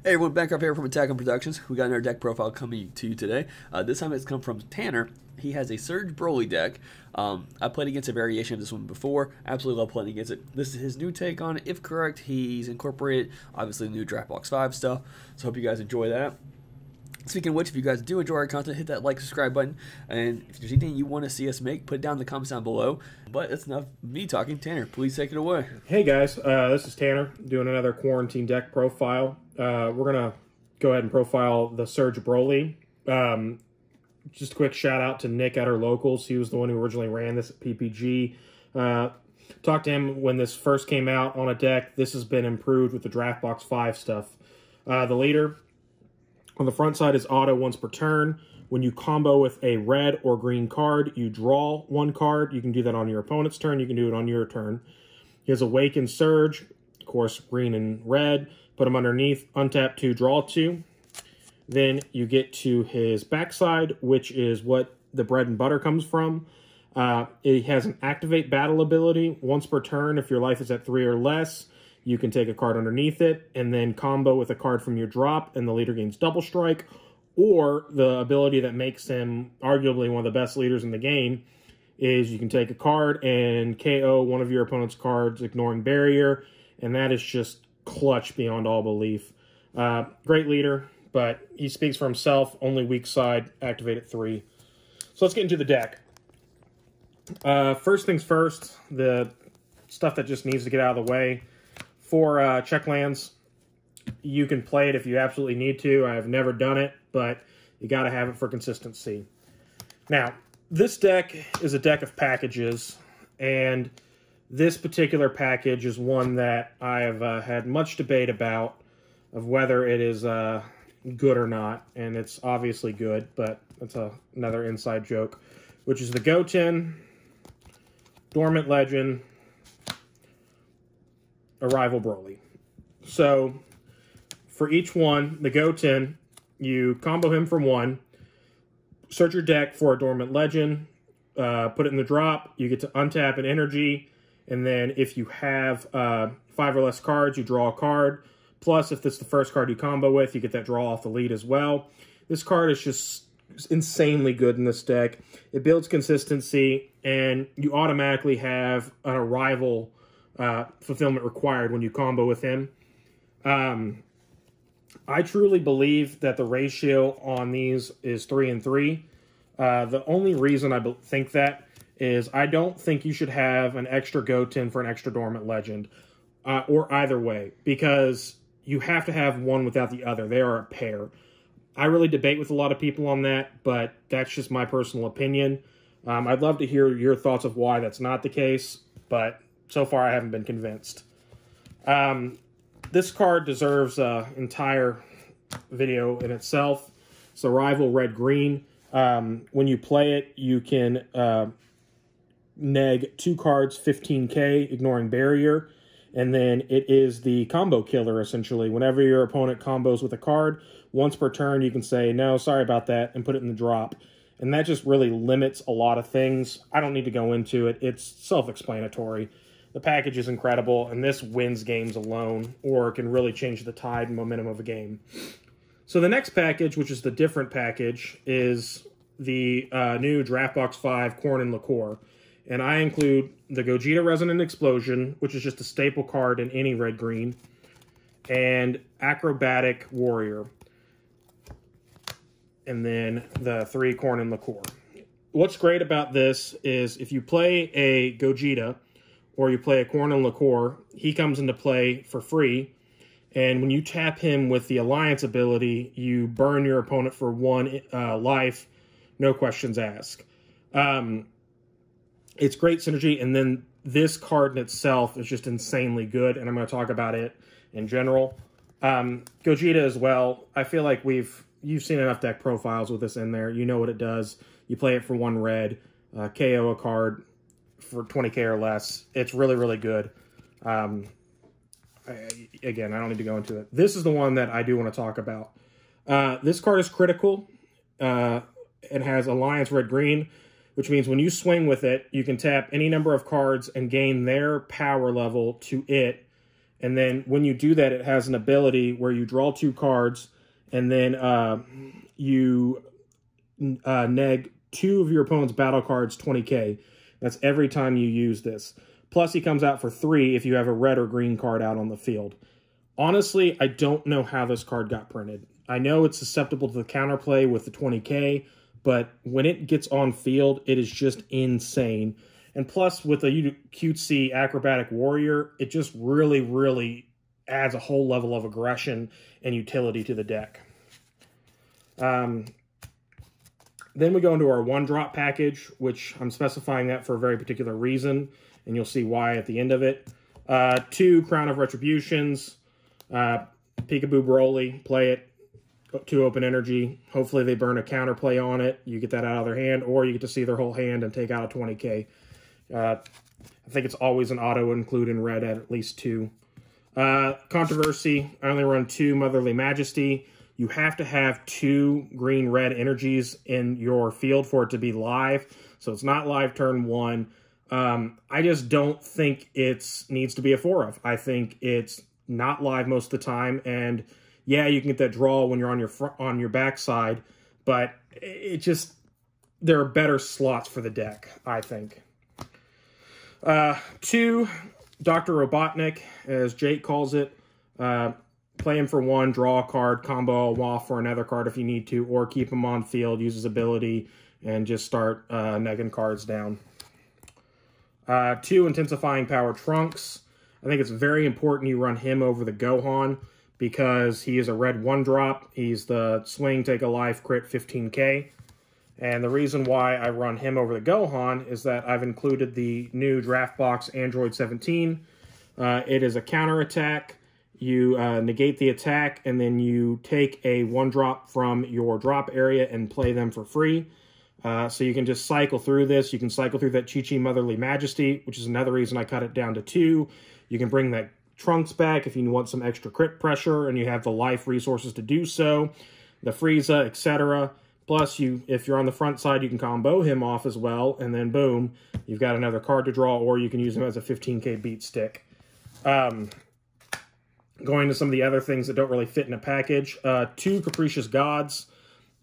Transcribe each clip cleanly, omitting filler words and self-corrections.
Hey everyone, back up here from Attack on Productions. We got another deck profile coming to you today. This time it's come from Tanner. He has a Surge Broly deck. I played against a variation of this one before. Absolutely love playing against it. This is his new take on it. If correct, he's incorporated obviously the new Draft Box 5 stuff. So hope you guys enjoy that. Speaking of which, if you guys do enjoy our content, hit that like, subscribe button. And if there's anything you want to see us make, put it down in the comments down below. But that's enough me talking. Tanner, please take it away. Hey guys, this is Tanner doing another quarantine deck profile. We're going to go ahead and profile the Surge Broly. Just a quick shout out to Nick at our locals. He was the one who originally ran this at PPG. Talked to him when this first came out on a deck. This has been improved with the Draft Box 5 stuff. The leader on the front side is auto once per turn. When you combo with a red or green card, you draw one card. You can do that on your opponent's turn. You can do it on your turn. He has Awaken Surge, of course, green and red. Put him underneath, untap 2, draw 2. Then you get to his backside, which is what the bread and butter comes from. It has an Activate Battle ability. Once per turn, if your life is at 3 or less, you can take a card underneath it and then combo with a card from your drop, and the leader gains double strike. Or the ability that makes him arguably one of the best leaders in the game is you can take a card and KO one of your opponent's cards, ignoring barrier, and that is just clutch beyond all belief. Great leader, but he speaks for himself. Only weak side, activate at 3. So let's get into the deck. First things first, the stuff that just needs to get out of the way. For check lands, you can play it if you absolutely need to. I've never done it, but you got to have it for consistency. Now, this deck is a deck of packages, and this particular package is one that I have had much debate about of whether it is good or not, and it's obviously good, but that's another inside joke, which is the Goten, Dormant Legend, Arrival Broly. So, for each one, the Goten, you combo him for 1, search your deck for a Dormant Legend, put it in the drop, you get to untap an energy, and then if you have 5 or less cards, you draw a card. Plus, if this is the first card you combo with, you get that draw off the lead as well. This card is just insanely good in this deck. It builds consistency, and you automatically have an Arrival fulfillment required when you combo with him. I truly believe that the ratio on these is 3 and 3. The only reason I think that is I don't think you should have an extra Goten for an extra Dormant Legend, or either way, because you have to have one without the other. They are a pair. I really debate with a lot of people on that, but that's just my personal opinion. I'd love to hear your thoughts of why that's not the case, but so far I haven't been convinced. This card deserves an entire video in itself. It's Arrival Red-Green. When you play it, you can neg 2 cards, 15k, ignoring barrier, and then it is the combo killer, essentially. Whenever your opponent combos with a card, once per turn, you can say, no, sorry about that, and put it in the drop. And that just really limits a lot of things. I don't need to go into it. It's self-explanatory. The package is incredible, and this wins games alone, or can really change the tide and momentum of a game. So the next package, which is the different package, is the new Draft Box 5 Corn and Liqueur. And I include the Gogeta Resonant Explosion, which is just a staple card in any red-green, and Acrobatic Warrior. And then the 3 Corn and Liqueur. What's great about this is if you play a Gogeta, or you play a Corn and Liqueur, he comes into play for free. And when you tap him with the Alliance ability, you burn your opponent for 1 life, no questions asked. It's great synergy, and then this card in itself is just insanely good, and I'm going to talk about it in general. Gogeta as well. I feel like you've seen enough deck profiles with this in there. You know what it does. You play it for 1 red, KO a card for 20k or less. It's really, really good. Again, I don't need to go into it. This is the one that I do want to talk about. This card is critical. It has Alliance Red-Green, which means when you swing with it, you can tap any number of cards and gain their power level to it, And then when you do that, it has an ability where you draw 2 cards, and then you neg 2 of your opponent's battle cards 20k. That's every time you use this. Plus, he comes out for 3 if you have a red or green card out on the field. Honestly, I don't know how this card got printed. I know it's susceptible to the counterplay with the 20k, but when it gets on field, it is just insane. And plus, with a cutesy acrobatic warrior, it just really, really adds a whole level of aggression and utility to the deck. Then we go into our 1-drop package, which I'm specifying that for a very particular reason, and you'll see why at the end of it. 2 Crown of Retributions, Peekaboo Broly, play it, 2 open energy. Hopefully they burn a counterplay on it. You get that out of their hand, or you get to see their whole hand and take out a 20k. I think it's always an auto include in red at least 2. Controversy, I only run 2 Motherly Majesty. You have to have 2 green-red energies in your field for it to be live. So it's not live turn 1. I just don't think it needs to be a 4 of. I think it's not live most of the time. And yeah, you can get that draw when you're on your backside, but it just, there are better slots for the deck, I think. 2, Dr. Robotnik, as Jake calls it. Play him for 1, draw a card, combo him off for another card if you need to, or keep him on field, use his ability, and just start negging cards down. 2, Intensifying Power Trunks. I think it's very important you run him over the Gohan, because he is a red 1-drop. He's the swing, take a life, crit 15k. And the reason why I run him over the Gohan is that I've included the new Draft Box Android 17. It is a counterattack. You negate the attack, and then you take a 1-drop from your drop area and play them for free. So you can just cycle through this. You can cycle through that Chi-Chi Motherly Majesty, which is another reason I cut it down to 2. You can bring that Trunks back if you want some extra crit pressure, and you have the life resources to do so. The Frieza, etc. Plus, if you're on the front side, you can combo him off as well, and then boom, you've got another card to draw, or you can use him as a 15k beat stick. Going to some of the other things that don't really fit in a package. 2 Capricious Gods.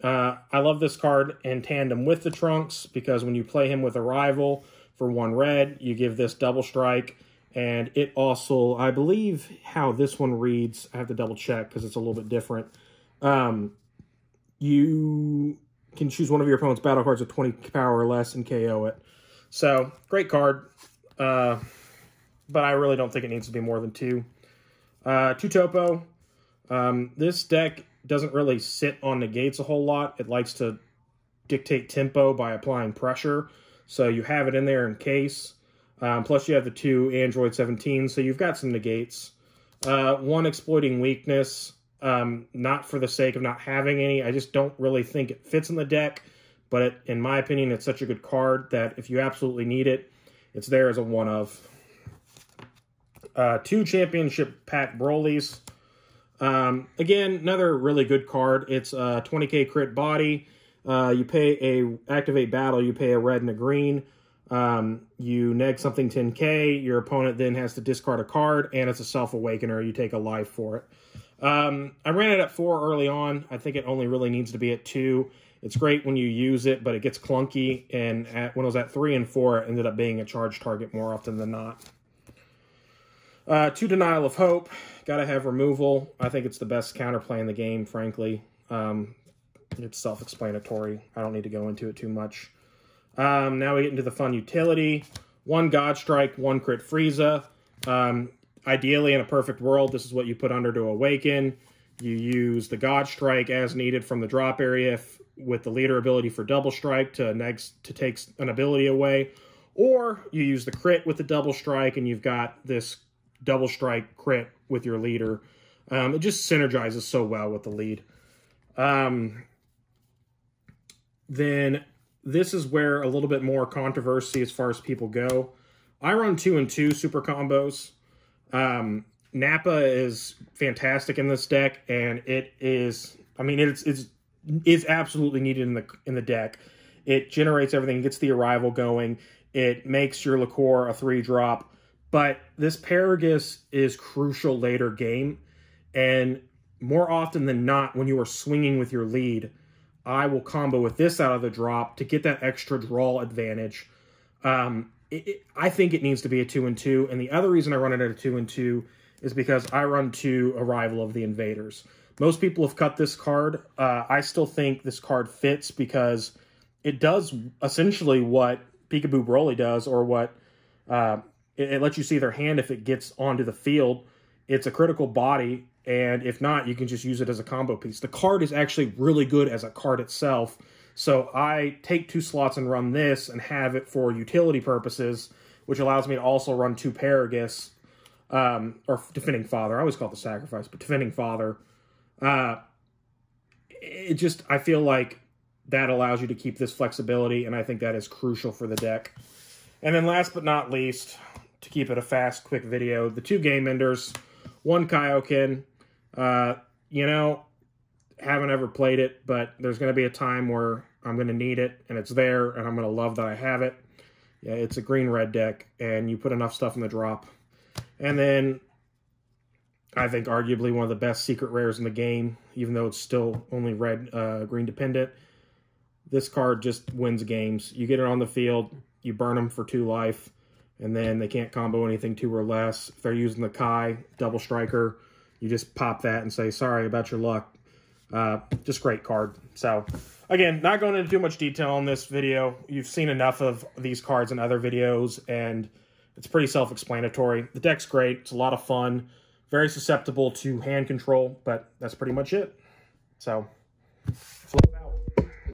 I love this card in tandem with the Trunks, because when you play him with a rival for 1 red, you give this double strike, and it also, I believe how this one reads, I have to double check because it's a little bit different. You can choose one of your opponent's battle cards with 20 power or less and KO it. So, great card, but I really don't think it needs to be more than 2. 2 Topo. This deck doesn't really sit on negates a whole lot. It likes to dictate tempo by applying pressure. So you have it in there in case. Plus you have the 2 Android 17, so you've got some negates. 1 Exploiting Weakness. Not for the sake of not having any. I just don't really think it fits in the deck. But in my opinion, it's such a good card that if you absolutely need it, it's there as a 1 of. 2 Championship Pack Brolys. Again, another really good card. It's a 20k crit body. You pay activate battle, you pay a red and a green. You neg something 10k. Your opponent then has to discard a card, and it's a Self-Awakener. You take a life for it. I ran it at 4 early on. I think it only really needs to be at 2. It's great when you use it, but it gets clunky, and when it was at 3 and 4, it ended up being a charge target more often than not. 2 Denial of Hope. Gotta have removal. I think it's the best counterplay in the game, frankly. It's self-explanatory. I don't need to go into it too much. Now we get into the fun utility. 1 God Strike, 1 Crit Frieza. Ideally, in a perfect world, this is what you put under to awaken. You use the God Strike as needed from the drop area with the leader ability for double strike to take an ability away. Or you use the crit with the double strike, and you've got this double strike crit with your leader. It just synergizes so well with the lead. Then this is where a little bit more controversy as far as people go. I run 2 and 2 super combos. Nappa is fantastic in this deck, and it is, I mean, it's absolutely needed in the deck. It generates everything, gets the arrival going. It makes your liqueur a 3-drop. But this Paragus is crucial later game, and more often than not, when you are swinging with your lead, I will combo with this out of the drop to get that extra draw advantage. I think it needs to be a 2-2, and the other reason I run it at a 2-2 is because I run 2 Arrival of the Invaders. Most people have cut this card. I still think this card fits because it does essentially what Peekaboo Broly does, or what it lets you see their hand if it gets onto the field. It's a critical body, and if not, you can just use it as a combo piece. The card is actually really good as a card itself, so I take 2 slots and run this and have it for utility purposes, which allows me to also run 2 Paragus, or Defending Father. I always call it the Sacrifice, but Defending Father. I feel like that allows you to keep this flexibility, and I think that is crucial for the deck. And then last but not least, to keep it a fast, quick video, the 2 Game Enders, 1 Kaioken. Haven't ever played it, but there's going to be a time where I'm going to need it, and it's there, and I'm going to love that I have it. Yeah, it's a green-red deck, and you put enough stuff in the drop. And then I think arguably one of the best secret rares in the game, even though it's still only red, green dependent. This card just wins games. You get it on the field, you burn them for 2 life, and then they can't combo anything 2 or less. If they're using the Kai double striker, you just pop that and say, sorry about your luck. Just great card. So, again, not going into too much detail on this video. You've seen enough of these cards in other videos, and it's pretty self-explanatory. The deck's great. It's a lot of fun. Very susceptible to hand control, but that's pretty much it. So, flip